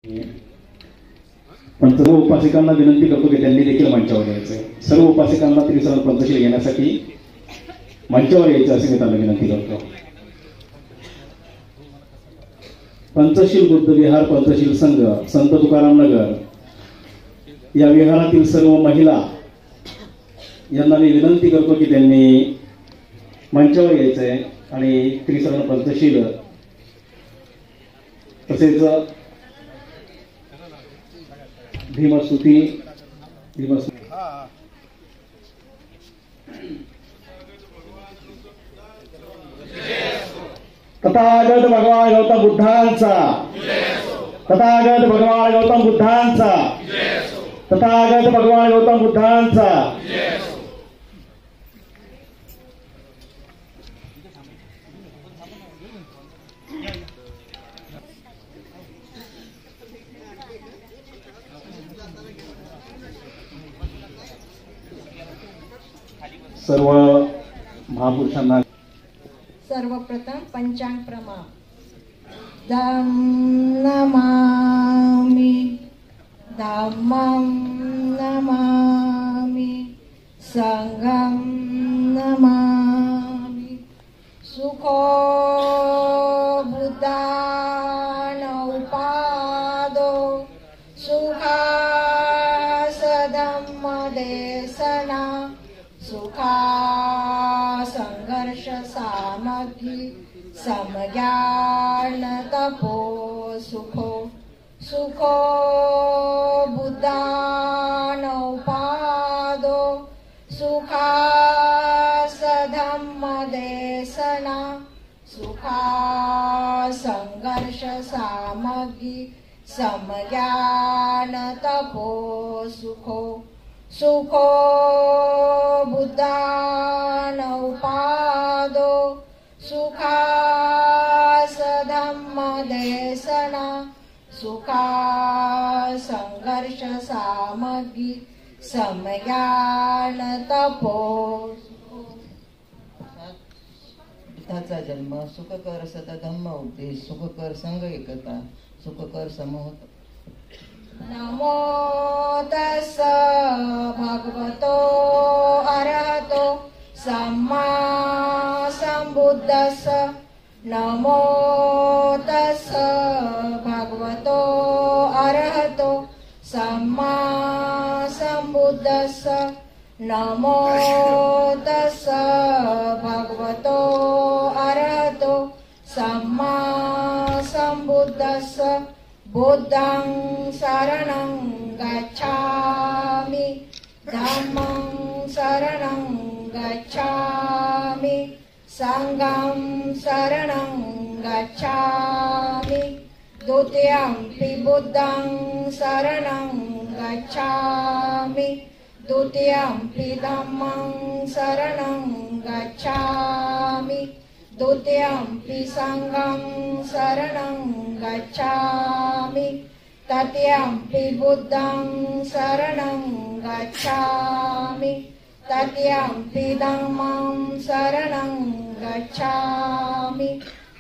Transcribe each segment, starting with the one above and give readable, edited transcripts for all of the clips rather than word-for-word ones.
पण सर्व उपासकांना विनंती करतो की त्यांनी देखील मंचावर यायचंय. सर्व उपासकांना त्रिसरण पंचशील घेण्यासाठी मंचावर यायचं असे मी त्यांना विनंती करतो. पंचशील बुद्ध विहार पंचशील संघ संत तुकाराम नगर या विहारातील सर्व महिला यांना मी विनंती करतो की त्यांनी मंचावर यायचंय आणि त्रिसरण पंचशील तसेच भीमस्तुती तथागत भगवान गौतम बुद्धांचा, तथागत भगवान गौतम बुद्धांचा, तथागत भगवान गौतम बुद्धांचा. सर्व महापुरुषांना सर्वप्रथम पंचांग प्रमाण. नमामि धम्मं नमामि संघं नमामि. सुखो बुद्धानौपादो सुखासधम्मदेशना सुखा संघर्ष सामग्री समज्ञान तपो सुखो. सुखो बुद्धानौपादो सुखा सधम्मदेशना सुखा संघर्ष सामग्री समज्ञान तपो सुखो. सुखो बुद्धानौपादो सुखा सधम्मदेशना सुखा संघर्ष सामग्री समज्ञान तपो. बुद्धाचा जन्म सुखकर सतधम्म उपदेश सुखकर संघ एकता सुखकर समूह. नमो तस्स भगवतो अरहतो सम्मा संबुद्धस्स. नमो तस्स भगवतो अरहतो सम्मा संबुद्धस्स. नमो तस्स भगवतो अरहतो सम्मा संबुद्धस्स. बुद्धं शरणं गच्छामि धम्मं शरणं गच्छामि संघं शरणं गच्छामि. द्वितीयंपि बुद्धं शरणं गच्छामि द्वितीयंपि धम्मं शरणं गच्छामि द्वितीयंपि संघं शरणं गच्छामि. तृतीयंपि बुद्धं शरणं गच्छामि तृतीयंपि धम्मं शरणं गच्छामि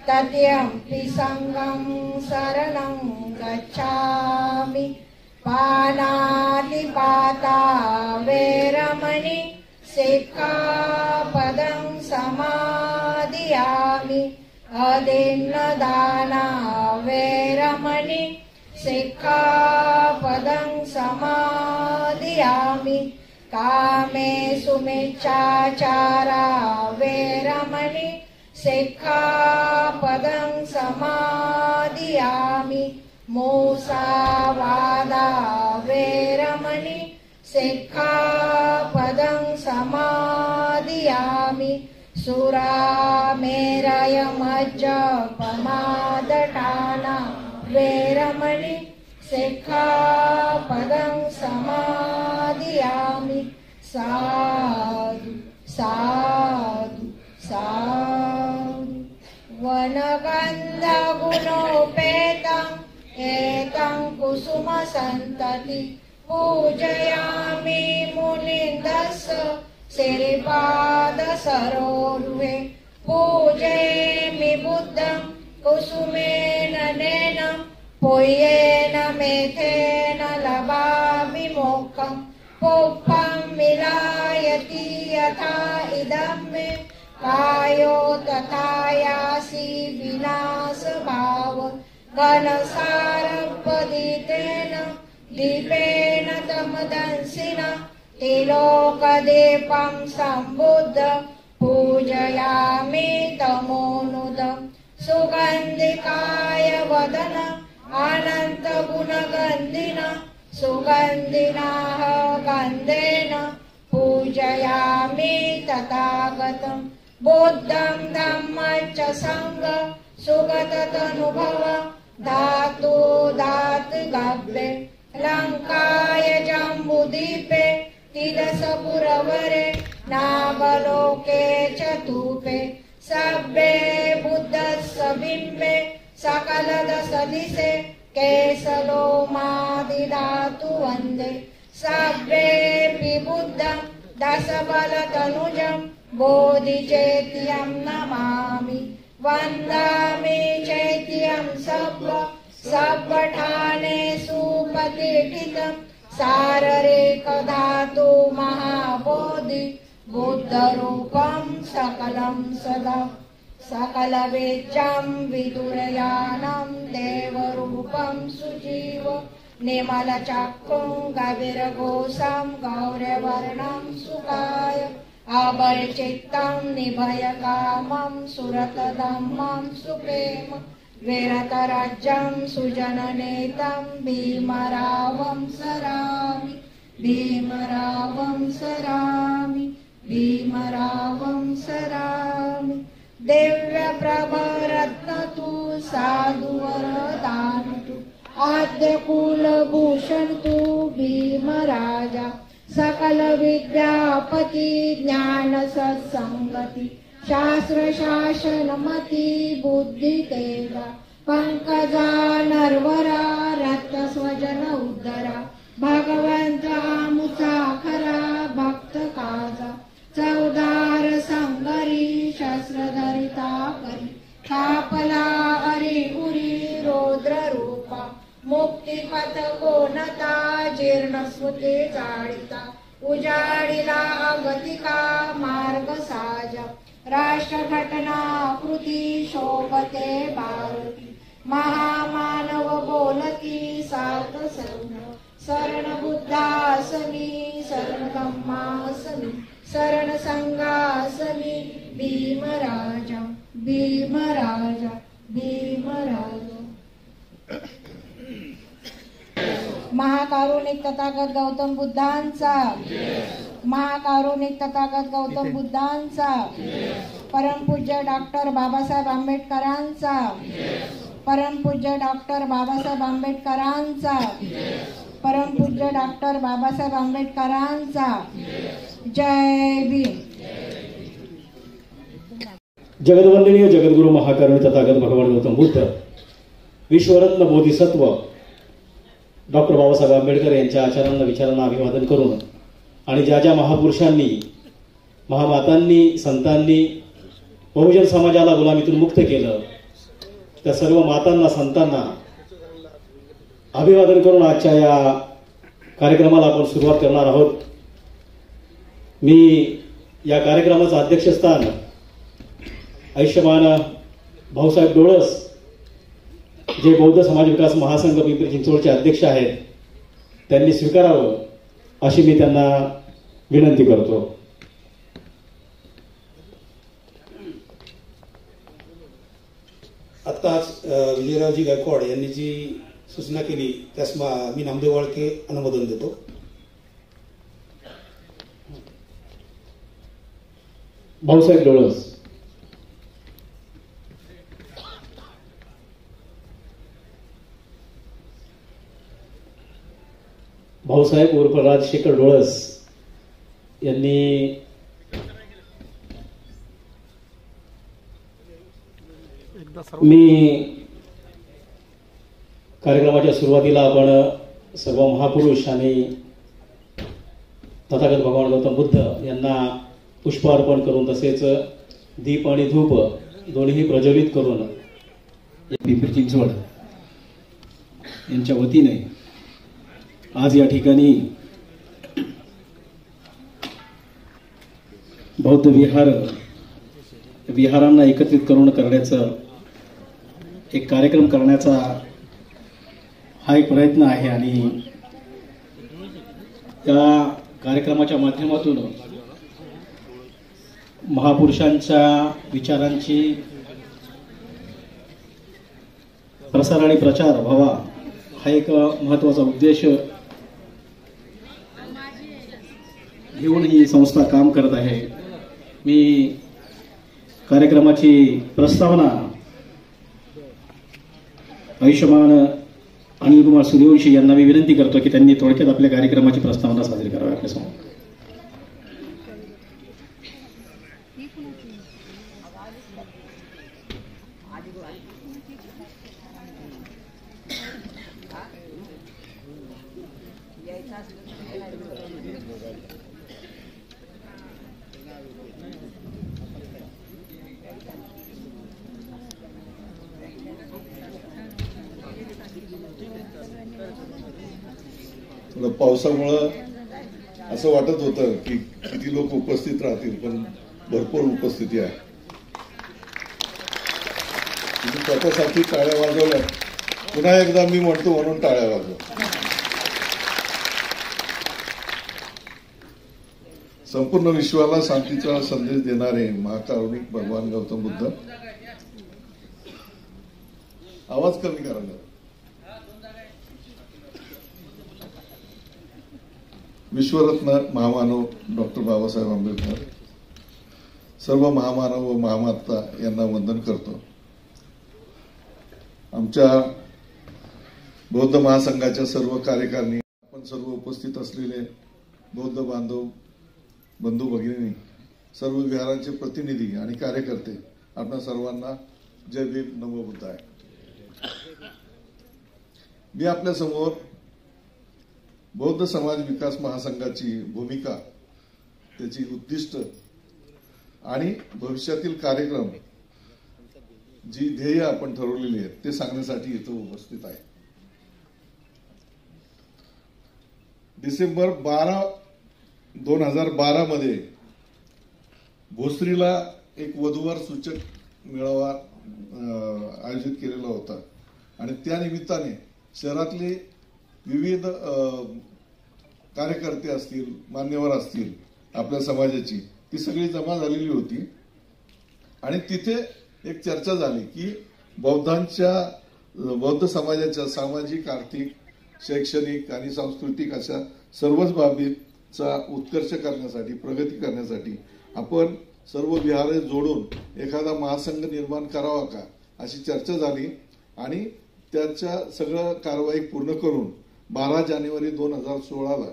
तृतीयंपि संघं शरणं गच्छामि. पानातिपाता वैरमणि सिक्खापदं समादियामि. अदिन्नदाना वैरमणि सिक्खापदं समादियामि. कामेषु मिच्छाचारा वैरमणि सिक्खापदं समादियामि. मूसावादा वैरमणि सिक्खापदं समादियामि. सुरामेरयमज्जपमादटाना वैरमणि सिक्खापदं समादियामि. साधु साधु साधु. वनगन्धगुणोपेतं एतं कुसुमसन्तति पूजयामि मुनिन्दस्य श्रीपादसरोरुहे. पूजयामि बुद्धं कुसुमेन नेन पुय्येन मेथेन लभामि मोक्षं पुष्पं विलायति यथा इदं मे कायो तथा यासि विनाशभाव घनसारपदितेन दीपेन तमदंसिना तिलोकदीपं सम्बुद्ध पूजयामि तमोनुदं सुगन्धिकाय वदन अनन्तगुणगन्धिन सुगन्धिनः गन्धेन पूजयामि तथागतं बुद्धं धम्मं च सङ्घं सुगततनुभव धातु धातुगव्ये लङ्काय जम्बुदीपे तिलसपुरवरे नागलोके चतुपे सभ्ये बुद्धस्य बिम्बे सकलदशदिशे केशलोमादिधातु वन्दे सभ्येऽपि बुद्धं दशबलतनुजं बोधिचैत्यं नमामि वन्दामि चैत्यं सब्बठानेषु प्रतिष्ठितं साररेकधातु महाबोधि बुद्धरूपं सकलं सदा सकलवेद्यं विदुरयानं देवरूपं सुजीव निर्मलचक्षुं गभीरघोषं गौरवर्णं सुकाय अभयचित्तं निभयकामं सुरतधम्मं सुप्रेम विरतराज्यं सुजननेतं भीमरावं सरामि भीमरावं सरामि भीमरावं सरामि दिव्यप्रभरत्नतु साधुवरदानतु आद्यकुलभूषणतु भीमराजा सकलविद्यापति ज्ञानसत्सङ्गति शास्त्रशासनमति बुद्धितेजा पंकजा नरवरा रत्नस्वजन उद्धरा भगवंत आमुचा खरा भक्त काजा चौदार संगरी शस्त्रधरिता करी कापला अरी उरी रौद्र रूपा मुक्तिपथ कोणता जीर्ण स्मृती जाळिता उजाडिला गतिका मार्ग साजा राष्ट्रघटना कृती शोभते भारती महामानव बोलती सार्थ शरण बुद्धासमी शरण धम्मासमी शरण संघासमी भीमराजा भीमराजा भीमराजा महाकारुणिक तथागत गौतम बुद्धांचा महाकारुणिक तथागत गौतम बुद्धांचा परमपूज्य डॉक्टर बाबासाहेब आंबेडकरांचा परमपूज्य डॉक्टर बाबासाहेब आंबेडकरांचा परमपूज्य डॉक्टर बाबासाहेब आंबेडकरांचा जय भीम. जगद्वंदनीय जगद्गुरु महाकारुणिक तथागत भगवान गौतम बुद्ध विश्वरत्न बोधिसत्व डॉक्टर बाबासाहेब आंबेडकर यांच्या आचारांना विचारांना अभिवादन करून आणि ज्या ज्या महापुरुषांनी महामातांनी संतांनी बहुजन समाजाला गुलामीतून मुक्त केलं त्या सर्व मातांना संतांना अभिवादन करून आजच्या या कार्यक्रमाला आपण सुरुवात करणार आहोत. मी या कार्यक्रमाचं अध्यक्षस्थान आयुष्यमान भाऊसाहेब डोळस जे बौद्ध समाज विकास महासंघ पिंपरी चिंचवडचे अध्यक्ष आहेत त्यांनी स्वीकारावं अशी मी त्यांना विनंती करतो. आत्ताच विजयरावजी गायकवाड यांनी जी सूचना केली त्यास मी नामदेव वाळके अनुमोदन देतो. भाऊसाहेब डोळस. भाऊसाहेब उर्फ राजशेखर डोळस यांनी मी कार्यक्रमाच्या सुरुवातीला आपण सर्व महापुरुष आणि तथागत भगवान गौतम बुद्ध यांना पुष्प अर्पण करून तसेच दीप आणि धूप दोन्ही प्रज्वलित करून पिंपरी चिंचवड यांच्या वतीने आज या ठिकाणी बौद्ध विहारांना एकत्रित करून करण्याचा एक कार्यक्रम करण्याचा हा एक प्रयत्न आहे आणि त्या कार्यक्रमाच्या माध्यमातून महापुरुषांच्या विचारांची प्रसार आणि प्रचार व्हावा हा एक महत्त्वाचा उद्देश घेऊन ही संस्था काम करत आहे. मी कार्यक्रमाची प्रस्तावना आयुष्यमान अनिल कुमार सूर्यवंशी यांना मी विनंती करतो की त्यांनी थोडक्यात आपल्या कार्यक्रमाची प्रस्तावना सादर करावी आपल्यासमोर. थोडं पावसामुळं असं वाटत होतं की किती लोक उपस्थित राहतील, पण भरपूर उपस्थिती आहे. तुम्ही स्वतःसाठी टाळ्या वाजवल्या, पुन्हा एकदा मी म्हणतो म्हणून टाळ्या वाजव. संपूर्ण विश्वाला शांतीचा संदेश देणारे महाकारुणिक भगवान गौतम बुद्ध. आवाज कमी करायला. विश्वरत्न महामानव डॉक्टर बाबासाहेब आंबेडकर, सर्व महामानव व महामाता यांना वंदन करतो. आमच्या बौद्ध महासंघाच्या सर्व कार्यकारिणी, आपण सर्व उपस्थित असलेले बौद्ध बांधव, बंधू भगिनी, सर्व विहारांचे प्रतिनिधी आणि कार्यकर्ते, आपल्या सर्वांना जय भीम, नमो बुद्धाय. मी आपल्या समोर बौद्ध समाज विकास महासंघाची भूमिका, त्याची उद्दिष्ट आणि भविष्यातील कार्यक्रम, जी ध्येय आपण ठरवलेली आहेत ते सांगण्यासाठी इथं उपस्थित आहे. डिसेंबर 12, 2012 मध्ये भोसरीला एक वधूवर सूचक मेळावा आयोजित केलेला होता आणि त्या निमित्ताने शहरातले विविध कार्यकर्ते असतील, मान्यवर असतील, आपल्या समाजाची ती सगळी जमा झालेली होती आणि तिथे एक चर्चा झाली की बौद्ध समाजाच्या सामाजिक, आर्थिक, शैक्षणिक आणि सांस्कृतिक अशा सर्वच बाबीचा उत्कर्ष करण्यासाठी, प्रगती करण्यासाठी आपण सर्व विहारे जोडून एखादा महासंघ निर्माण करावा का, अशी चर्चा झाली आणि त्याच्या सगळं कारवाई पूर्ण करून 12 जानेवारी 2016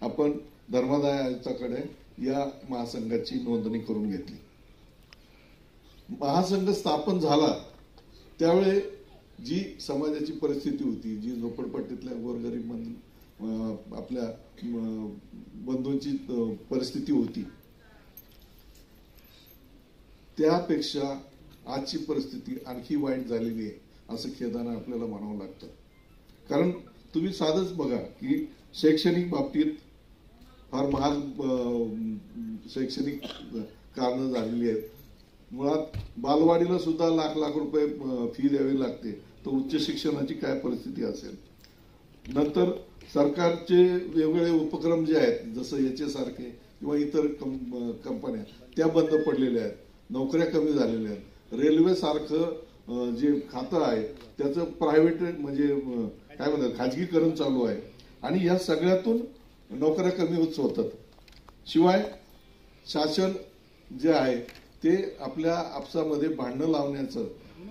आपण धर्मादाय आयुक्ताकडे या महासंघाची नोंदणी करून घेतली. महासंघ स्थापन झाला त्यावेळी जी समाजाची परिस्थिती होती, जी झोपडपट्टीतल्या गोरगरीब आपल्या बंधूंची परिस्थिती होती, त्यापेक्षा आजची परिस्थिती आणखी वाईट झालेली आहे असं खेदानं आपल्याला म्हणावं लागतं. कारण तुम्ही साधंच बघा की शैक्षणिक बाबतीत फार महाग शैक्षणिक कारणं झालेली आहेत. मुळात बालवाडीला सुद्धा लाख लाख रुपये फी द्यावी लागते, तर उच्च शिक्षणाची काय परिस्थिती असेल. नंतर सरकारचे वेगवेगळे उपक्रम जे आहेत, जसं याचे सारखे किंवा इतर कंपन्या, त्या बंद पडलेल्या आहेत, नोकऱ्या कमी झालेल्या आहेत. रेल्वे सारखं जे खातं आहे त्याचं प्रायव्हेट म्हणजे काय म्हणतात खाजगीकरण चालू आहे आणि या सगळ्यातून नोकऱ्या कमी होतात. शिवाय शासन जे आहे ते आपल्या आपसामध्ये भांडणं लावण्याचं,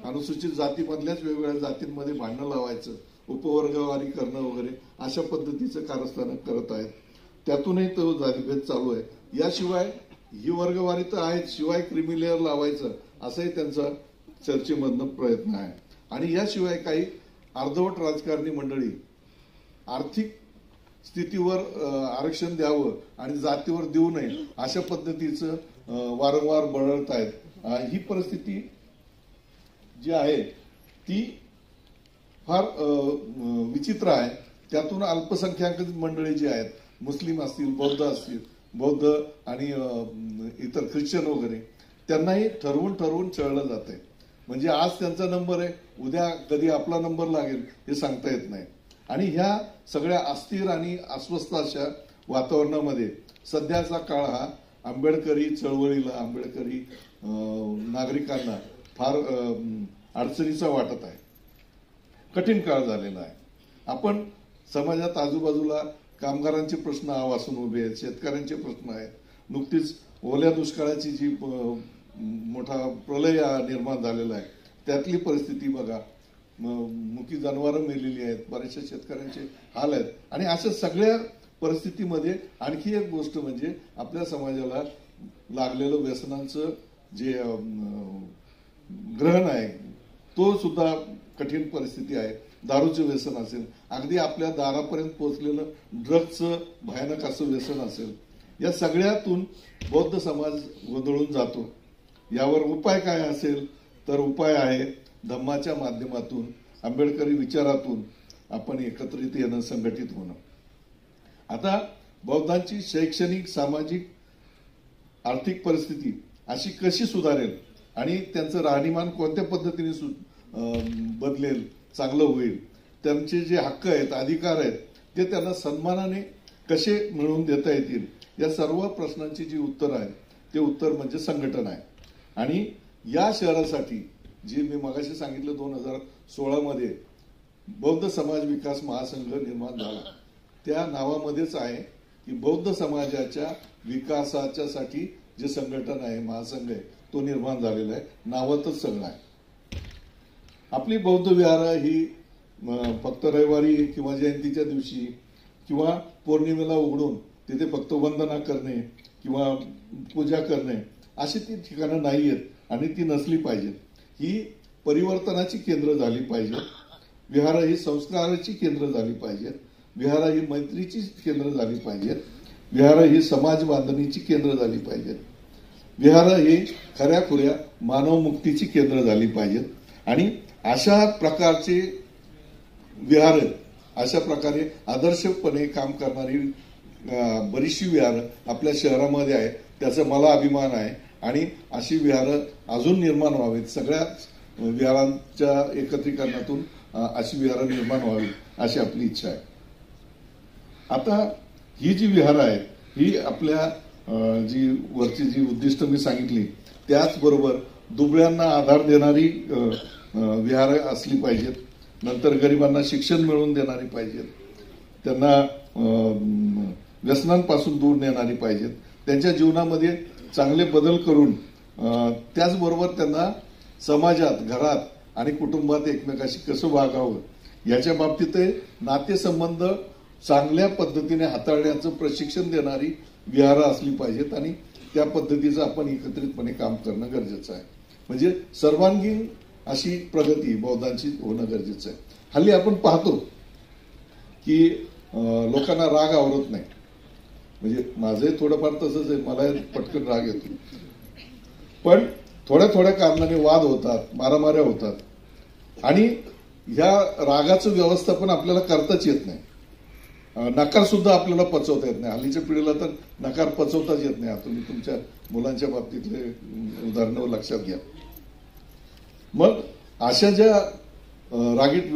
अनुसूचित जातीमधल्याच वेगवेगळ्या जातींमध्ये भांडणं लावायचं, उपवर्गवारी करणं वगैरे अशा पद्धतीचं कारस्थान करत आहेत. त्यातूनही तो जातीभेद चालू आहे. याशिवाय ही वर्गवारी तर आहे, शिवाय क्रिमी लेअर लावायचं असंही त्यांचा चर्चेमधनं प्रयत्न आहे. आणि याशिवाय काही अर्धवट राजकारणी मंडळी आर्थिक स्थितीवर आरक्षण द्यावं आणि जातीवर देऊ नये अशा पद्धतीचं वारंवार बळवत आहेत. ही परिस्थिती जी आहे ती फार विचित्र आहे. त्यातून अल्पसंख्याक मंडळी जी आहेत, मुस्लिम असतील, बौद्ध असतील, बौद्ध आणि इतर ख्रिश्चन वगैरे, त्यांनाही ठरवून चळलं जात आहे. म्हणजे आज त्यांचा नंबर आहे, उद्या कधी आपला नंबर लागेल हे सांगता येत नाही. आणि ह्या सगळ्या अस्थिर आणि अस्वस्थ अशा वातावरणामध्ये सध्याचा काळ हा आंबेडकरी चळवळीला, आंबेडकरी नागरिकांना फार अडचणीचा वाटत आहे. कठीण काळ झालेला आहे. आपण समाजात आजूबाजूला कामगारांचे प्रश्न वासून उभे आहेत, शेतकऱ्यांचे प्रश्न आहेत. नुकतीच ओल्या दुष्काळाची जी मोठा प्रलय निर्माण झालेला आहे त्यातली परिस्थिती बघा. मुकी जनावरं मेलेली आहेत, बऱ्याचशा शेतकऱ्यांचे हाल आहेत. आणि अशा सगळ्या परिस्थितीमध्ये आणखी एक गोष्ट म्हणजे आपल्या समाजाला लागलेलं व्यसनांचं जे ग्रहण आहे तो सुद्धा कठीण परिस्थिती आहे. दारूचं व्यसन असेल, अगदी आपल्या दारापर्यंत पोहोचलेलं ड्रग्जचं भयानक असं व्यसन असेल, या सगळ्यातून बौद्ध समाज गोंधळून जातो. यावर उपाय काय असेल तर उपाय आहे धम्माच्या माध्यमातून, आंबेडकरी विचारातून आपण एकत्रित येणं, संघटित होणं. आता बौद्धांची शैक्षणिक, सामाजिक, आर्थिक परिस्थिती अशी कशी सुधारेल आणि त्यांचं राहणीमान कोणत्या पद्धतीने बदलेल, चांगलं होईल, त्यांचे जे हक्क आहेत, अधिकार आहेत ते त्यांना सन्मानाने कसे मिळवून देता येतील, या सर्व प्रश्नांची जी उत्तर आहे ते उत्तर म्हणजे संघटन आहे. आणि या शहरासाठी जे मी मगाशी सांगितलं 2016 मध्ये बौद्ध समाज विकास महासंघ निर्माण झाला, त्या नावामध्येच आहे की बौद्ध समाजाच्या विकासाच्या साठी जे संघटन आहे, महासंघ आहे, तो निर्माण झालेला आहे. नावातच सगळं आहे. आपली बौद्ध विहार ही फक्त रविवारी किंवा जयंतीच्या दिवशी किंवा पौर्णिमेला उघडून तिथे फक्त वंदना करणे किंवा पूजा करणे अशी ती ठिकाणं नाही आहेत आणि ती नसली पाहिजेत. ही परिवर्तनाची केंद्र झाली पाहिजे. विहार ही संस्काराची केंद्र झाली पाहिजेत. विहार ही मैत्रीची केंद्र झाली पाहिजेत. विहार ही समाज बांधणीची केंद्र झाली पाहिजेत. विहार ही खऱ्याखुऱ्या मानवमुक्तीची केंद्र झाली पाहिजेत. आणि अशा प्रकारचे विहार, अशा प्रकारे आदर्शपणे काम करणारी बरीचशी विहार आपल्या शहरामध्ये आहे. त्याचा मला अभिमान आहे. आणि अशी विहार अजून निर्माण व्हावीत. सगळ्याच विहारांच्या एकत्रीकरणातून अशी विहार निर्माण व्हावी अशी आपली इच्छा आहे. आता ही जी विहार आहे ही आपल्या जी वरची जी उद्दिष्ट मी सांगितली त्याचबरोबर दुबळ्यांना आधार देणारी विहार असली पाहिजेत. नंतर गरिबांना शिक्षण मिळवून देणारी पाहिजेत. त्यांना व्यसनांपासून दूर नेणारी पाहिजेत. त्यांच्या जीवनामध्ये चांगले बदल करून त्याचबरोबर त्यांना समाजात, घरात आणि कुटुंबात एकमेकाशी कसं वागावं याच्या बाबतीत नातेसंबंध चांगल्या पद्धतीने हाताळण्याचं प्रशिक्षण देणारी विहार असली पाहिजेत. आणि त्या पद्धतीचं आपण एकत्रितपणे काम करणं गरजेचं आहे. म्हणजे सर्वांगीण अशी प्रगती बौद्धांची होणं गरजेचं आहे. हल्ली आपण पाहतो की लोकांना राग आवरत नाही. म्हणजे माझंही थोडंफार तसंच आहे, मला पटकन राग येतो. पण थोड्या थोड्या कारणाने वाद होतात, मारामाऱ्या होतात आणि ह्या रागाचं व्यवस्थापन आपल्याला करताच येत नाही. नकार सुद्धा आपल्याला पचवता येत नाही. हल्लीच्या पिढीला तर नकार पचवताच येत नाही. तुम्ही तुमच्या मुलांच्या बाबतीतले उदाहरणं लक्षात घ्या. मग अशा ज्या रागीट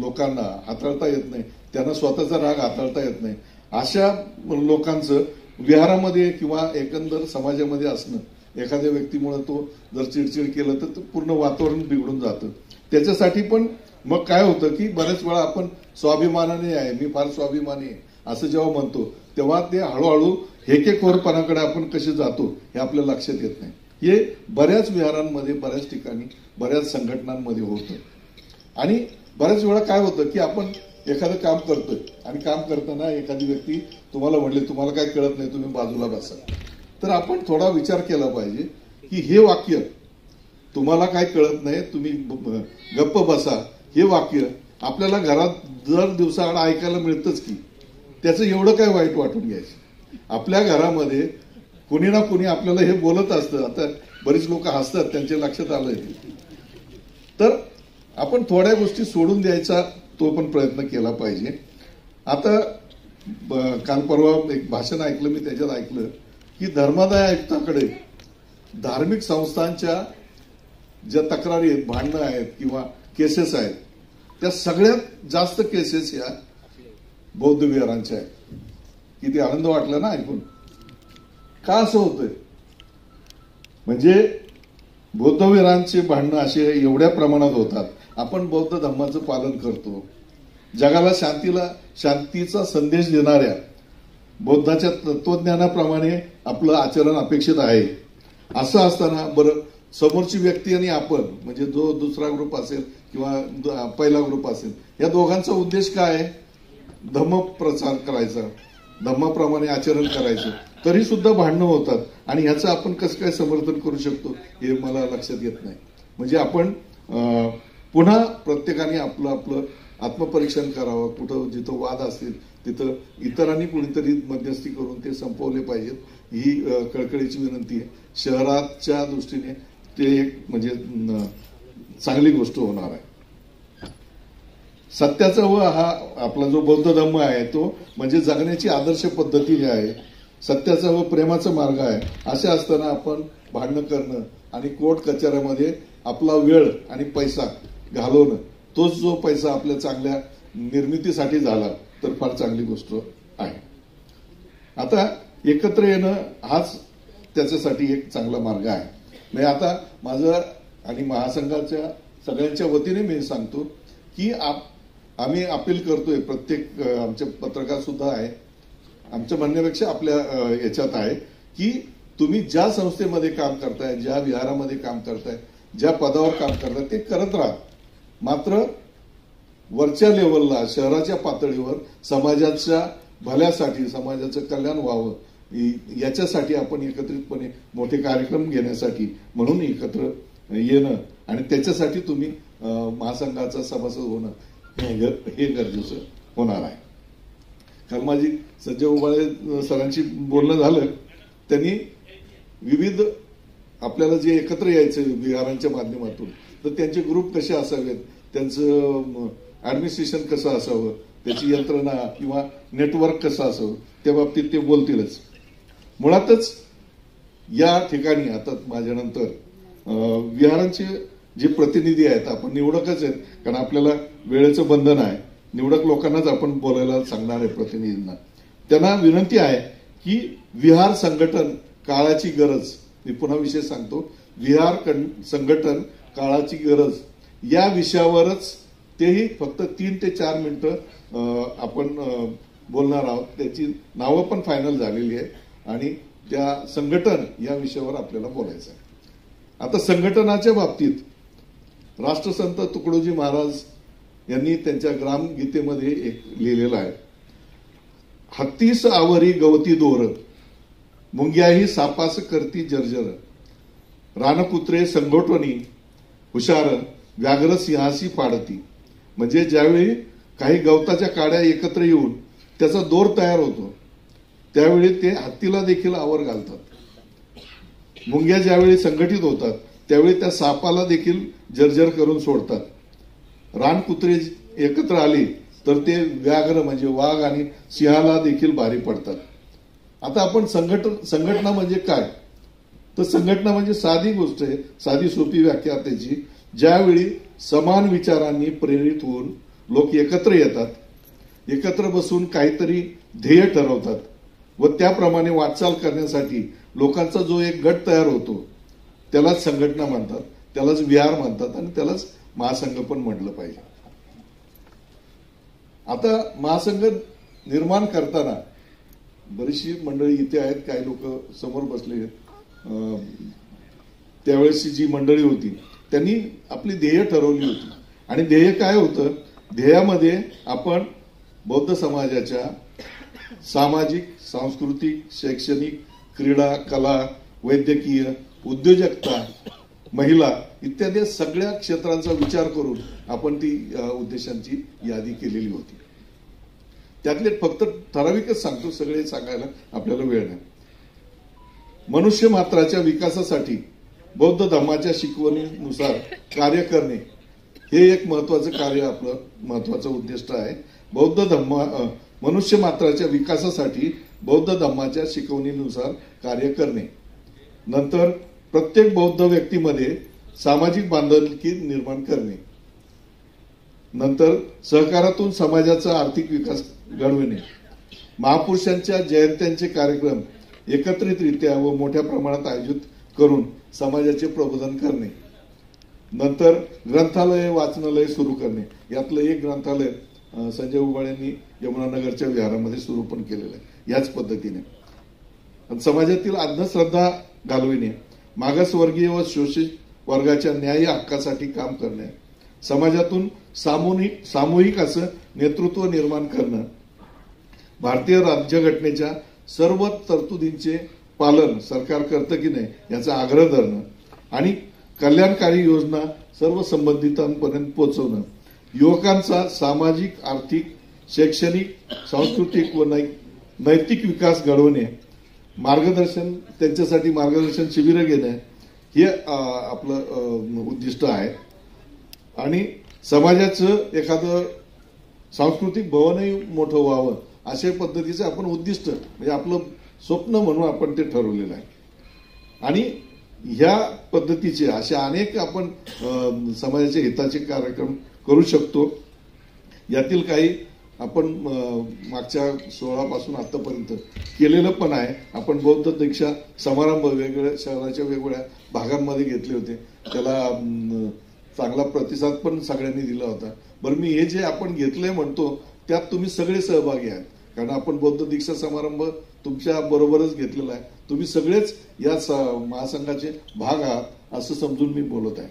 लोकांना हाताळता येत नाही, त्यांना स्वतःचा राग हाताळता येत नाही, अशा लोकांचं विहारामध्ये किंवा एकंदर समाजामध्ये असणं, एखाद्या व्यक्तीमुळे तो जर चिडचिड केलं तर पूर्ण वातावरण बिघडून जातं. त्याच्यासाठी पण मग काय होतं की बऱ्याच वेळा आपण स्वाभिमानाने आहे, मी फार स्वाभिमानी आहे असं जेव्हा म्हणतो तेव्हा ते हळूहळू हेकेखोरपणाकडे आपण कसे जातो हे आपल्या लक्षात येत नाही. हे बऱ्याच विहारांमध्ये, बऱ्याच ठिकाणी, बऱ्याच संघटनांमध्ये होतं. आणि बऱ्याच वेळा काय होतं की आपण एखादं काम करतोय आणि काम करताना एखादी व्यक्ती तुम्हाला म्हणले तुम्हाला काय कळत नाही, तुम्ही बाजूला बसा. तर आपण थोडा विचार केला पाहिजे की हे वाक्य तुम्हाला काय कळत नाही, तुम्ही गप्प बसा, हे वाक्य आपल्याला घरात दर दिवसाआड ऐकायला मिळतंच की त्याचं एवढं काय वाईट वाटून घ्यायचं. आपल्या घरामध्ये कुणी ना कुणी आपल्याला हे बोलत असतं. आता बरीच लोक हसतात, त्यांच्या लक्षात आलंय. तर आपण थोड्या गोष्टी सोडून द्यायचा तो पण प्रयत्न केला पाहिजे. आता काल परवा एक भाषण ऐकलं मी, त्याच्यात ऐकलं की धर्मादाय आयुक्ताकडे धार्मिक संस्थांच्या ज्या तक्रारी आहेत, भांडणं आहेत किंवा केसेस आहेत, त्या सगळ्यात जास्त केसेस या बौद्ध विहारांच्या आहेत. किती आनंद वाटला ना ऐकून. का असं होतंय? म्हणजे बौद्ध विहारांचे भांडणं असे एवढ्या प्रमाणात होतात. आपण बौद्ध धर्माचं पालन करतो, जगाला शांतीचा संदेश देणाऱ्या बौद्धाच्या तत्वज्ञानाप्रमाणे आपलं आचरण अपेक्षित आहे. असं असताना बरं, समोरची व्यक्ती आणि आपण, म्हणजे जो दुसरा ग्रुप असेल किंवा पहिला ग्रुप असेल, या दोघांचा उद्देश काय आहे? धम्म प्रचार करायचा, धम्माप्रमाणे आचरण करायचं, तरी सुद्धा भांडणं होतात. आणि ह्याचं आपण कसं काय समर्थन करू शकतो हे मला लक्षात येत नाही. म्हणजे आपण पुन्हा प्रत्येकाने आपलं आपलं आत्मपरीक्षण करावं. कुठं जिथं वाद असतील तिथं इतरांनी कुणीतरी मध्यस्थी करून ते संपवले पाहिजेत, ही कळकळीची विनंती आहे. शहराच्या दृष्टीने ते एक म्हणजे चांगली गोष्ट होणार आहे. सत्याचा व हा आपला जो बौद्ध धम्म आहे तो म्हणजे जगण्याची आदर्श पद्धती जी आहे, सत्याचा व प्रेमाचा मार्ग आहे. असे असताना आपण भांडणं करणं आणि कोर्ट कचऱ्यामध्ये आपला वेळ आणि पैसा घालवणं, तोच जो पैसा आपल्या चांगल्या निर्मितीसाठी झाला तर फार चांगली गोष्ट आहे. आता एकत्र येणं हाच त्याच्यासाठी एक चांगला मार्ग आहे. म्हणजे आता माझं आणि महासंघाच्या सगळ्यांच्या वतीने मी सांगतो की आम्ही अपील करतोय, प्रत्येक आमचे पत्रकार सुद्धा आहे, आमच्या म्हणण्यापेक्षा आपल्या याच्यात आहे की तुम्ही ज्या संस्थेमध्ये काम करताय, ज्या विहारामध्ये काम करताय, ज्या पदावर काम करताय ते करत राहा. मात्र वरच्या लेवलला, शहराच्या पातळीवर समाजाच्या भल्यासाठी, समाजाचं कल्याण व्हावं याच्यासाठी आपण एकत्रितपणे मोठे कार्यक्रम घेण्यासाठी म्हणून एकत्र येणं आणि त्याच्यासाठी तुम्ही महासंघाचा सभासद होणं हे गरजेचं होणार आहे. काल माझी संजय उबाळे सरांशी बोलणं झालं. त्यांनी विविध आपल्याला जे एकत्र यायचं विहारांच्या माध्यमातून, तर त्यांचे ग्रुप कसे असावेत, त्यांचं ऍडमिनिस्ट्रेशन कसं असावं, त्याची यंत्रणा किंवा नेटवर्क कसं असावं, त्या बाबतीत ते बोलतीलच. मुळातच या ठिकाणी आता माझ्यानंतर विहारांचे जे प्रतिनिधी आहेत, आपण निवडकच आहेत कारण आपल्याला वेळेचं बंधन आहे, निवडक लोकांनाच आपण बोलायला सांगणार आहे प्रतिनिधींना. त्यांना विनंती आहे की विहार संघटन काळाची गरज, मी पुन्हा विषय सांगतो, विहार संघटन काळाची गरज या विषयावरच, तेही फक्त 3 ते 4 मिनिटं आपण बोलणार आहोत. त्याची नावं पण फायनल झालेली आहे आणि त्या संघटन या विषयावर आपल्याला बोलायचं आहे. आता संघटनाच्या बाबतीत राष्ट्रसंत तुकडोजी महाराज यांनी त्यांच्या ग्रामगीतेमध्ये एक लिहिलेलं आहे, हत्तीस आवरी गवती दोर, मुंग्याही सापास करती जर्जर, रानकुत्रे संगोटवणी हुशार, व्याघ्र सिंहासी फाडती. म्हणजे ज्यावेळी काही गवताच्या काड्या एकत्र येऊन त्याचा दोर तयार होतो त्यावेळी ते हत्तीला देखील आवर घालतात. मुंग्या ज्यावेळी संघटित होतात त्यावेळी त्या सापाला देखील जर्जर करून सोडतात. रानकुत्रे एकत्र आले तर ते व्याघ्र म्हणजे वाघ आणि सिंहाला देखील भारी पडतात. आता आपण संघटना म्हणजे काय, तर संघटना म्हणजे साधी गोष्ट आहे, साधी सोपी व्याख्या त्याची. ज्यावेळी समान विचारांनी प्रेरित होऊन लोक एकत्र येतात, एकत्र बसून काहीतरी ध्येय ठरवतात व त्याप्रमाणे वाटचाल करण्यासाठी लोकांचा जो एक गट तयार होतो त्यालाच संघटना म्हणतात, त्यालाच विहार म्हणतात आणि त्यालाच महासंघ पण म्हटलं पाहिजे. आता महासंघ निर्माण करताना बरीचशी मंडळी इथे आहेत, काही लोक समोर बसले आहेत. त्यावेळेसची जी मंडळी होती त्यांनी आपली ध्येय ठरवली होती आणि ध्येय काय होतं, ध्येयामध्ये आपण बौद्ध समाजाच्या सामाजिक, सांस्कृतिक, शैक्षणिक, क्रीडा, कला, वैद्यकीय, उद्योजकता, महिला इत्यादी सगळ्या क्षेत्रांचा विचार करून आपण ती उद्देशांची यादी केलेली होती. त्यातले फक्त ठराविकच सांगतो, सगळे सांगायला आपल्याला वेळ नाही. मनुष्य मात्राच्या विकासासाठी बौद्ध धर्माच्या शिकवणीनुसार कार्य करणे हे एक महत्वाचं कार्य आपलं महत्वाचं उद्दिष्ट आहे. बौद्ध धम्म मनुष्य मात्राच्या विकासासाठी बौद्ध धम्माच्या शिकवणीनुसार कार्य करणे. नंतर प्रत्येक बौद्ध व्यक्तीमध्ये सामाजिक बांधिलकी निर्माण करणे. नंतर सहकारातून समाजाचा आर्थिक विकास घडविणे. महापुरुषांच्या जयंत्यांचे कार्यक्रम एकत्रितरित्या व मोठ्या प्रमाणात आयोजित करून समाजाचे प्रबोधन करणे. नंतर ग्रंथालय वाचनालय सुरू करणे. यातलं एक ग्रंथालय संजय उबाळेंनी यमुनानगरच्या विहारामध्ये सुरू पण केलेलं आहे याच पद्धतीने. समाजातील अंधश्रद्धा घालविणे. मागासवर्गीय व शोषित वर्गाच्या न्याय्य हक्कासाठी काम करणे. समाजातून सामूहिक असं नेतृत्व निर्माण करणं. भारतीय राज्यघटनेच्या सर्व तरतुदींचे पालन सरकार करतं की नाही याचा आग्रह धरणं आणि कल्याणकारी योजना सर्व संबंधितांपर्यंत पोहोचवणं. युवकांचा सामाजिक, आर्थिक, शैक्षणिक, सांस्कृतिक व नैतिक विकास घडवणे. मार्गदर्शन त्यांच्यासाठी मार्गदर्शन शिबिरं घेणं हे आपलं उद्दिष्ट आहे. आणि समाजाचं एखादं सांस्कृतिक भवनही मोठं व्हावं अशा पद्धतीचं आपण उद्दिष्ट म्हणजे आपलं स्वप्न म्हणून आपण ते ठरवलेलं आहे. आणि ह्या पद्धतीचे असे अनेक आपण समाजाच्या हिताचे कार्यक्रम करू शकतो. यातील काही आपण मागच्या 16 पासून आतापर्यंत केलेलं पण आहे. आपण बौद्ध दीक्षा समारंभ वेगवेगळ्या शहराच्या वेगवेगळ्या भागांमध्ये घेतले होते. त्याला चांगला प्रतिसाद पण सगळ्यांनी दिला होता. बरं, मी हे जे आपण घेतलंय म्हणतो त्यात तुम्ही सगळे सहभागी आहात, कारण आपण बौद्ध दीक्षा समारंभ तुमच्या बरोबरच घेतलेला आहे. तुम्ही सगळेच या महासंघाचे भाग आहात असं समजून मी बोलत आहे.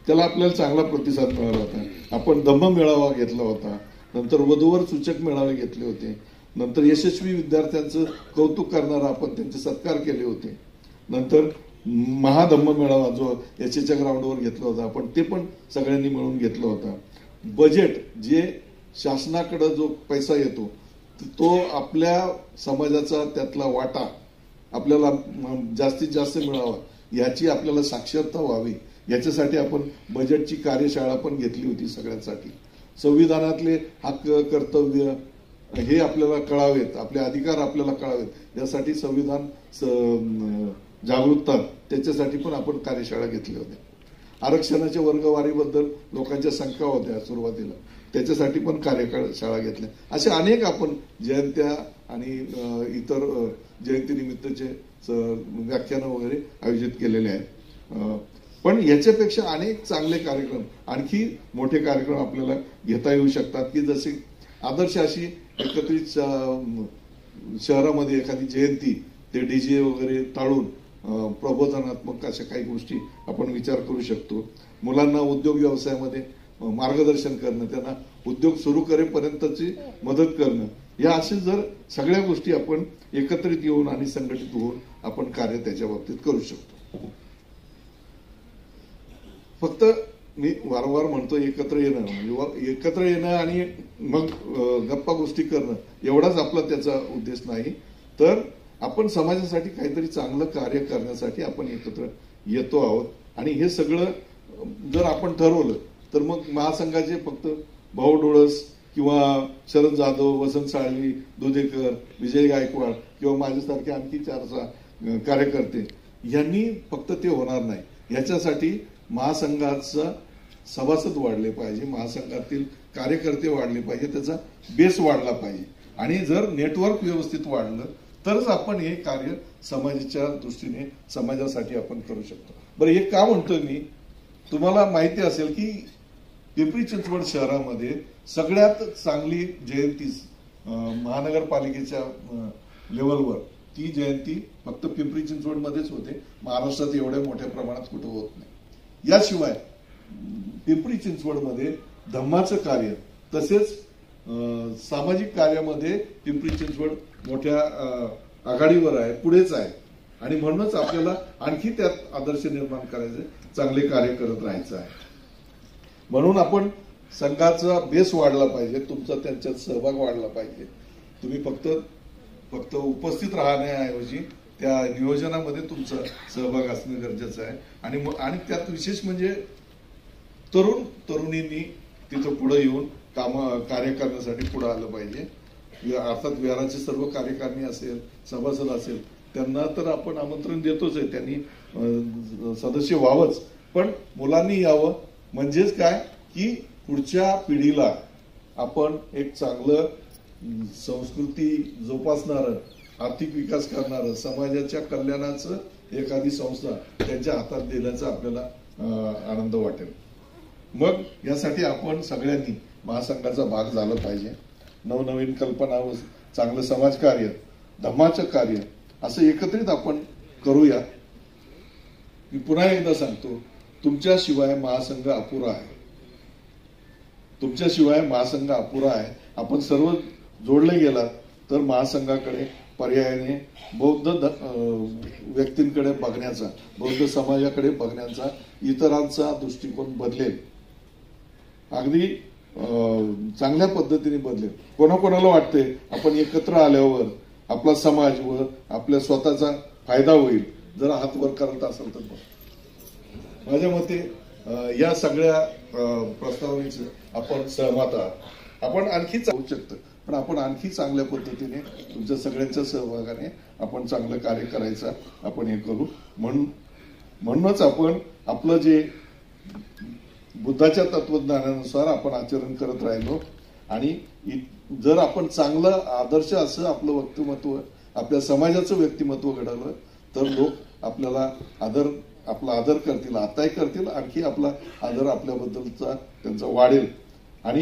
त्याला आपल्याला चांगला प्रतिसाद मिळाला होता. आपण धम्म मेळावा घेतला होता. नंतर वधूवर सूचक मेळावे घेतले होते. नंतर यशस्वी विद्यार्थ्यांचं कौतुक करणारा आपण त्यांचे सत्कार केले होते. नंतर महाधम्म मेळावा जो याच्या ग्राउंडवर घेतला होता आपण ते पण सगळ्यांनी मिळून घेतला होता. बजेट जे शासनाकडे जो पैसा येतो तो आपल्या समाजाचा त्यातला वाटा आपल्याला जास्तीत जास्त मिळावा याची आपल्याला साक्षरता व्हावी याच्यासाठी आपण बजेटची कार्यशाळा पण घेतली होती सगळ्यांसाठी. संविधानातले हक्क कर्तव्य हे आपल्याला कळावेत, आपले अधिकार आपल्याला कळावेत यासाठी संविधान जागरूकता त्याच्यासाठी पण आपण कार्यशाळा घेतल्या होत्या. आरक्षणाच्या वर्गवारीबद्दल लोकांच्या शंका होत्या सुरुवातीला, त्याच्यासाठी पण कार्यशाळा घेतल्या. अशा अनेक आपण जयंत्या आणि इतर जयंतीनिमित्तचे व्याख्यानं वगैरे आयोजित केलेले आहेत. पण याच्यापेक्षा अनेक चांगले कार्यक्रम, आणखी मोठे कार्यक्रम आपल्याला घेता येऊ शकतात की जसे आदर्श अशी एकत्रित शहरामध्ये एखादी जयंती ते डीजे वगैरे टाळून प्रबोधनात्मक अशा काही गोष्टी आपण विचार करू शकतो. मुलांना उद्योग व्यवसायामध्ये मार्गदर्शन करणं, त्यांना उद्योग सुरू करेपर्यंतची मदत करणं, या असे जर सगळ्या गोष्टी आपण एकत्रित येऊन आणि संघटित होऊन आपण कार्य त्याच्या बाबतीत करू शकतो. फक्त मी वारंवार म्हणतो एकत्र येणं म्हणजे एकत्र येणं आणि मग गप्पा गोष्टी करणं एवढाच आपला त्याचा उद्देश नाही, तर आपण समाजासाठी काहीतरी चांगलं कार्य करण्यासाठी आपण एकत्र येतो आहोत. आणि हे सगळं जर आपण ठरवलं तर मग महासंघाचे फक्त भाऊ डोळस किंवा शरद जाधव, वसंत साळवी, दुधेकर, विजय गायकवाड किंवा माझ्यासारखे आणखी 4-6 कार्यकर्ते यांनी फक्त ते होणार नाही. याच्यासाठी महासंघाचा सभासद वाढले पाहिजे, महासंघातील कार्यकर्ते वाढले पाहिजे, त्याचा बेस वाढला पाहिजे. आणि जर नेटवर्क व्यवस्थित वाढलं तरच आपण हे कार्य समाजाच्या दृष्टीने समाजासाठी आपण करू शकतो. बरं, हे का म्हणतोय मी, तुम्हाला माहिती असेल की पिंपरी चिंचवड शहरामध्ये सगळ्यात चांगली जयंती महानगरपालिकेच्या लेवलवर ती जयंती फक्त पिंपरी चिंचवडमध्येच होते. महाराष्ट्रात एवढ्या मोठ्या प्रमाणात कुठं होत नाही. याशिवाय पिंपरी चिंचवडमध्ये धम्माचं कार्य तसेच सामाजिक कार्यामध्ये पिंपरी चिंचवड मोठ्या आघाडीवर आहे, पुढेच आहे. आणि म्हणूनच आपल्याला आणखी त्यात आदर्श निर्माण करायचे, चांगले कार्य करत राहायचं आहे. म्हणून आपण संघाचा बेस वाढला पाहिजे, तुमचा त्यांच्यात सहभाग वाढला पाहिजे. तुम्ही फक्त उपस्थित राहण्याऐवजी त्या नियोजनामध्ये तुमचा सहभाग असणं गरजेचं आहे. आणि त्यात विशेष म्हणजे तरुणींनी तिथं पुढे येऊन कार्य करण्यासाठी पुढे आलं पाहिजे. अर्थात विहाराचे सर्व कार्यकारिणी असेल, सभासद असेल, त्यांना तर आपण आमंत्रण देतोच आहे, त्यांनी सदस्य व्हावंच, पण मुलांनी यावं. म्हणजेच काय की पुढच्या पिढीला आपण एक चांगलं संस्कृती जोपासणारं, आर्थिक विकास करणारं, समाजाच्या कल्याणाचं एखादी संस्था त्यांच्या हातात देण्याचा आपल्याला आनंद वाटेल. मग यासाठी आपण सगळ्यांनी महासंघाचा भाग झाला पाहिजे. नवनवीन कल्पना, चांगलं समाजकार्य, धम्माचं कार्य असं एकत्रित आपण करूया. मी पुन्हा एकदा सांगतो, तुमच्याशिवाय महासंघ अपुरा आहे. तुमच्याशिवाय महासंघ अपुरा आहे. आपण सर्व जोडले गेला तर महासंघाकडे पर्यायाने बौद्ध व्यक्तींकडे बघण्याचा, बौद्ध समाजाकडे बघण्याचा, इतरांचा दृष्टिकोन बदलेल, अगदी चांगल्या पद्धतीने बदलेल. कोणाकोणाला वाटते आपण एकत्र आल्यावर आपला समाज व आपल्या स्वतःचा फायदा होईल, जरा हात वर करत असेल तर माझ्या मते या सगळ्या प्रस्तावनेचं आपण सहमत आहात. आपण आणखी होऊ शकतं, पण आपण आणखी चांगल्या पद्धतीने तुमच्या सगळ्यांच्या सहभागाने आपण चांगलं कार्य करायचं आपण हे करू. म्हणूनच आपण आपलं जे बुद्धाच्या तत्वज्ञानानुसार आपण आचरण करत राहिलो आणि जर आपण चांगलं आदर्श असं आपलं व्यक्तिमत्व, आपल्या समाजाचं व्यक्तिमत्व घडवलं तर लोक आपल्याला आपला आदर करतील, आताही करतील, आणखी आपला आदर आपल्याबद्दलचा त्यांचा वाढेल. आणि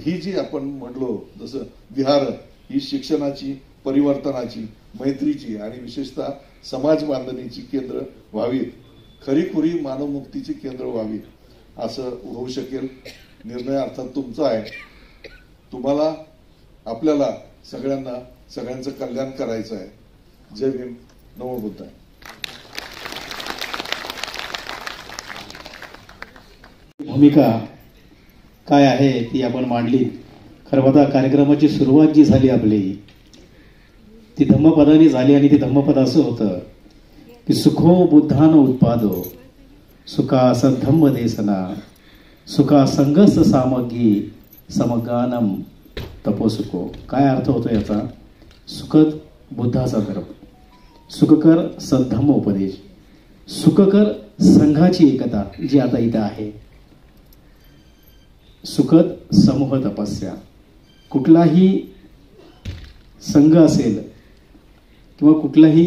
ही जी आपण म्हटलो जसं विहार ही शिक्षणाची, परिवर्तनाची, मैत्रीची आणि विशेषतः समाज बांधणीची केंद्र व्हावी, खरीखुरी मानवमुक्तीची केंद्र व्हावी, असं होऊ शकेल. निर्णय अर्थात तुमचा आहे. तुम्हाला, आपल्याला सगळ्यांना सगळ्यांचं कल्याण करायचं आहे. जय भीम, नमो बुद्धाय. भूमिका काय आहे ती आपण मांडली. खरं पाहता कार्यक्रमाची सुरुवात जी झाली आपली ती धम्मपदाने झाली आणि ती धम्मपद असं होतं की सुखो बुद्धान उत्पादो सुखा सद्धम्म देसना सुखा संगस सामग्री समगानम तपोसुखो. काय अर्थ होतो याचा? सुखद बुद्धाचा धर्म, सुखकर सद्धम्म उपदेश, सुखकर संघाची एकता जी आता इथं आहे, सुखद समूह तपस्या. कुठलाही संघ असेल किंवा कुठलाही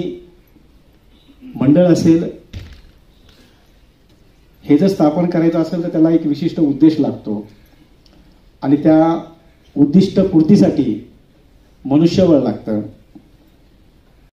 मंडळ असेल, हे जर स्थापन करायचं असेल तर त्याला एक विशिष्ट उद्देश लागतो आणि त्या उद्दिष्ट पूर्तीसाठी मनुष्यबळ लागतं.